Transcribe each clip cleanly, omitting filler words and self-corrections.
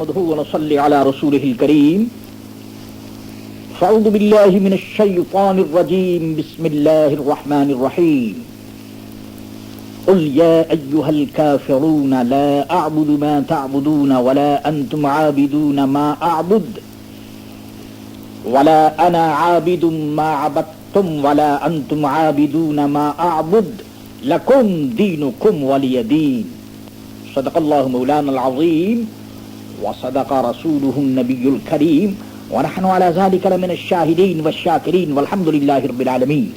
نحمده ونصلي على رسوله الكريم. أعوذ بالله من الشيطان الرجيم. بسم الله الرحمن الرحيم. قل يا أيها الكافرون لا أعبد ما تعبدون ولا أنتم عابدون ما أعبد ولا أنا عابد ما عبدتم ولا أنتم عابدون ما أعبد لكم دينكم ولي دين. صدق الله مولانا العظيم وصدق رسوله النبي الكريم ونحن على ذلك لمن الشاهدين والشاکرین والحمد للہ رب العالمین.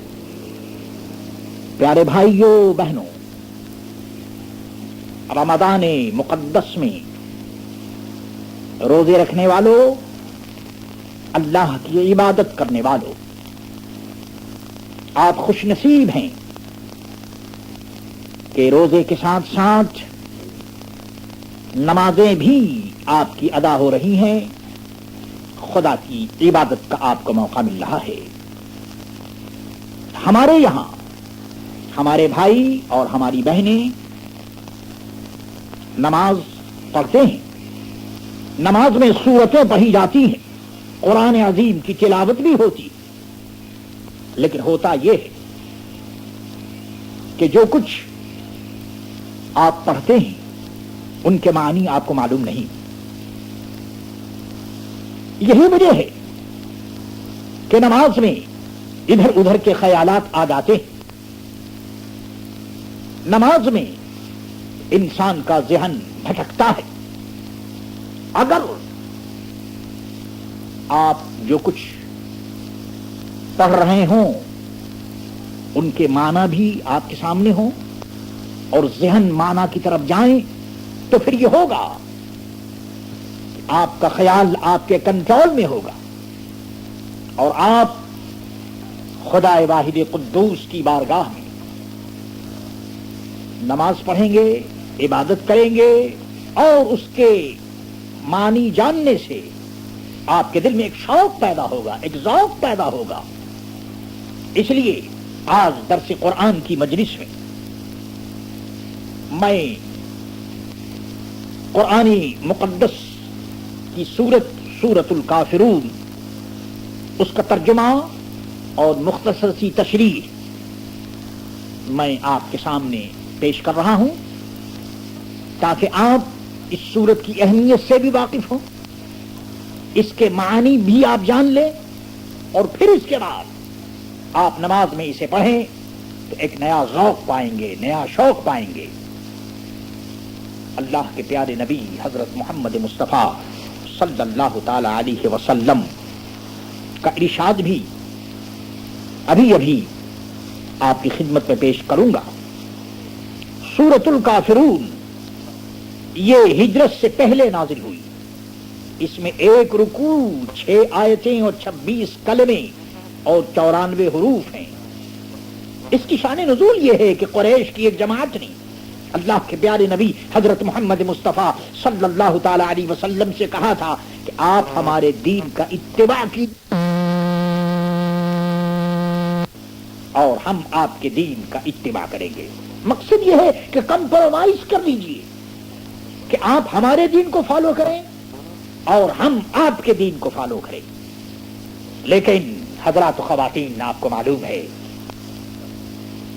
پیارے بھائیوں بہنوں، رمضان مقدس میں روزے رکھنے والوں، اللہ کی عبادت کرنے والوں، آپ خوش نصیب ہیں کہ روزے کے ساتھ ساتھ نمازیں بھی آپ کی ادا ہو رہی ہیں، خدا کی عبادت کا آپ کو موقع مل رہا ہے. ہمارے یہاں ہمارے بھائی اور ہماری بہنیں نماز پڑھتے ہیں، نماز میں سورتیں پڑھی جاتی ہیں، قرآن عظیم کی تلاوت بھی ہوتی ہے، لیکن ہوتا یہ ہے کہ جو کچھ آپ پڑھتے ہیں ان کے معنی آپ کو معلوم نہیں. یہی وجہ ہے کہ نماز میں ادھر ادھر کے خیالات آ جاتے ہیں. نماز میں انسان کا ذہن بھٹکتا ہے. اگر آپ جو کچھ پڑھ رہے ہوں ان کے معنی بھی آپ کے سامنے ہوں اور ذہن معنی کی طرف جائیں تو پھر یہ ہوگا، آپ کا خیال آپ کے کنٹرول میں ہوگا اور آپ خدا واحد قدوس کی بارگاہ میں نماز پڑھیں گے، عبادت کریں گے اور اس کے معنی جاننے سے آپ کے دل میں ایک شوق پیدا ہوگا، ایک ذوق پیدا ہوگا. اس لیے آج درس قرآن کی مجلس میں میں قرآن مقدس کی سورت الکافرون، اس کا ترجمہ اور مختصر سی تشریح میں آپ کے سامنے پیش کر رہا ہوں تاکہ آپ اس سورت کی اہمیت سے بھی واقف ہوں، اس کے معنی بھی آپ جان لیں اور پھر اس کے بعد آپ نماز میں اسے پڑھیں تو ایک نیا ذوق پائیں گے، نیا شوق پائیں گے. اللہ کے پیارے نبی حضرت محمد مصطفیٰ صلی اللہ تعالی علیہ وسلم کا ارشاد بھی ابھی آپ کی خدمت میں پیش کروں گا. سورۃ الکافرون یہ ہجرت سے پہلے نازل ہوئی. اس میں 1 رکوع، 6 آیتیں اور 26 کلمے اور 94 حروف ہیں. اس کی شان نزول یہ ہے کہ قریش کی ایک جماعت نے اللہ کے پیارے نبی حضرت محمد مصطفیٰ صلی اللہ تعالی علیہ وسلم سے کہا تھا کہ آپ ہمارے دین کا اتباع کیجیے اور ہم آپ کے دین کا اتباع کریں گے. مقصد یہ ہے کہ کمپرومائز کر لیجیے کہ آپ ہمارے دین کو فالو کریں اور ہم آپ کے دین کو فالو کریں. لیکن حضرات و خواتین، آپ کو معلوم ہے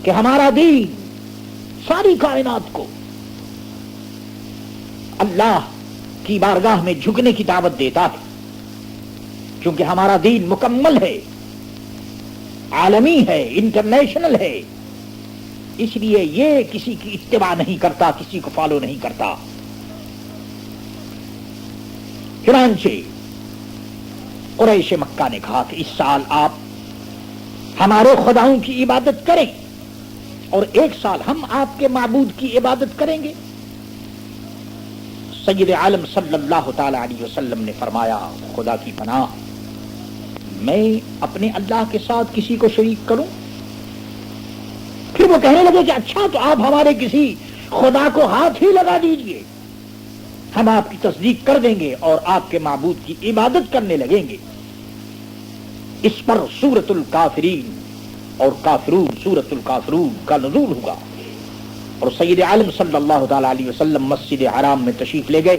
کہ ہمارا دین ساری کائنات کو اللہ کی بارگاہ میں جھکنے کی دعوت دیتا ہے، کیونکہ ہمارا دین مکمل ہے، عالمی ہے، انٹرنیشنل ہے. اس لیے یہ کسی کی اتباع نہیں کرتا، کسی کو فالو نہیں کرتا. چنانچہ قریش مکہ نے کہا کہ اس سال آپ ہمارے خداؤں کی عبادت کریں اور 1 سال ہم آپ کے معبود کی عبادت کریں گے. سید عالم صلی اللہ تعالی علیہ وسلم نے فرمایا، خدا کی پناہ، میں اپنے اللہ کے ساتھ کسی کو شریک کروں؟ پھر وہ کہنے لگے کہ اچھا تو آپ ہمارے کسی خدا کو ہاتھ ہی لگا دیجئے، ہم آپ کی تصدیق کر دیں گے اور آپ کے معبود کی عبادت کرنے لگیں گے. اس پر سورۃ الکافرین اور کافرون، سورۃ الکافرون کا نزول ہوا اور سید عالم صلی اللہ تعالی علیہ وسلم مسجد حرام میں تشریف لے گئے.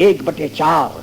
1/4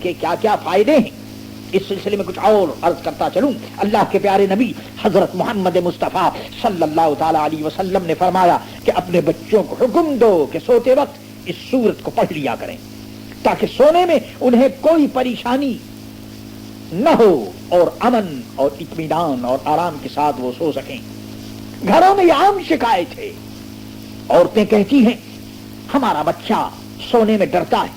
کہ کیا کیا فائدے ہیں، اس سلسلے میں کچھ اور عرض کرتا چلوں۔ اللہ کے پیارے نبی حضرت محمد مصطفیٰ صلی اللہ تعالی علیہ وسلم نے فرمایا کہ اپنے بچوں کو حکم دو کہ سوتے وقت اس سورت کو پڑھ لیا کریں تاکہ سونے میں انہیں کوئی پریشانی نہ ہو اور امن اور اطمینان اور آرام کے ساتھ وہ سو سکیں۔ گھروں میں یہ عام شکایت ہے، عورتیں کہتی ہیں ہمارا بچہ سونے میں ڈرتا ہے،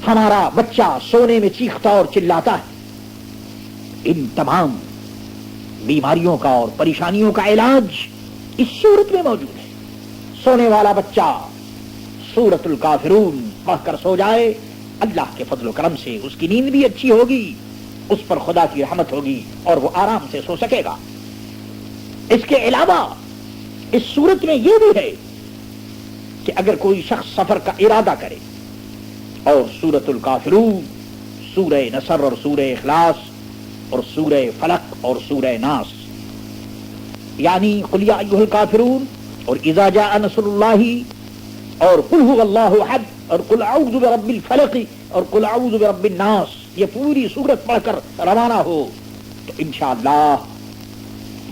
ہمارا بچہ سونے میں چیختا اور چلاتا ہے۔ ان تمام بیماریوں کا اور پریشانیوں کا علاج اس سورت میں موجود ہے۔ سونے والا بچہ سورۃ الکافرون پڑھ کر سو جائے، اللہ کے فضل و کرم سے اس کی نیند بھی اچھی ہوگی، اس پر خدا کی رحمت ہوگی اور وہ آرام سے سو سکے گا۔ اس کے علاوہ اس سورت میں یہ بھی ہے کہ اگر کوئی شخص سفر کا ارادہ کرے اور سورۃ الکافرون، سورہ نصر اور سورہ اخلاص اور سورہ فلق اور سورہ ناس یعنی قل یا ایھا الکافرون اور اذا جاء نصر اللہ اور قل ھو اللہ احد اور قل اعوذ برب الفلق اور قل اعوذ برب الناس، یہ پوری سورت پڑھ کر روانہ ہو تو انشاءاللہ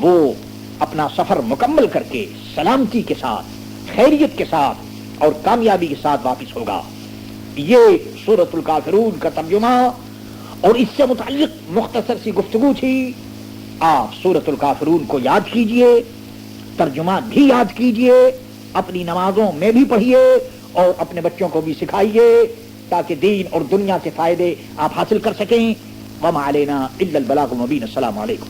وہ اپنا سفر مکمل کر کے سلامتی کے ساتھ، خیریت کے ساتھ اور کامیابی کے ساتھ واپس ہوگا۔ یہ سورۃ الکافرون کا ترجمہ اور اس سے متعلق مختصر سی گفتگو تھی۔ آپ سورۃ الکافرون کو یاد کیجئے، ترجمہ بھی یاد کیجئے، اپنی نمازوں میں بھی پڑھیے اور اپنے بچوں کو بھی سکھائیے تاکہ دین اور دنیا کے فائدے آپ حاصل کر سکیں۔ وما علینا الا البلاغ المبین۔ السلام علیکم۔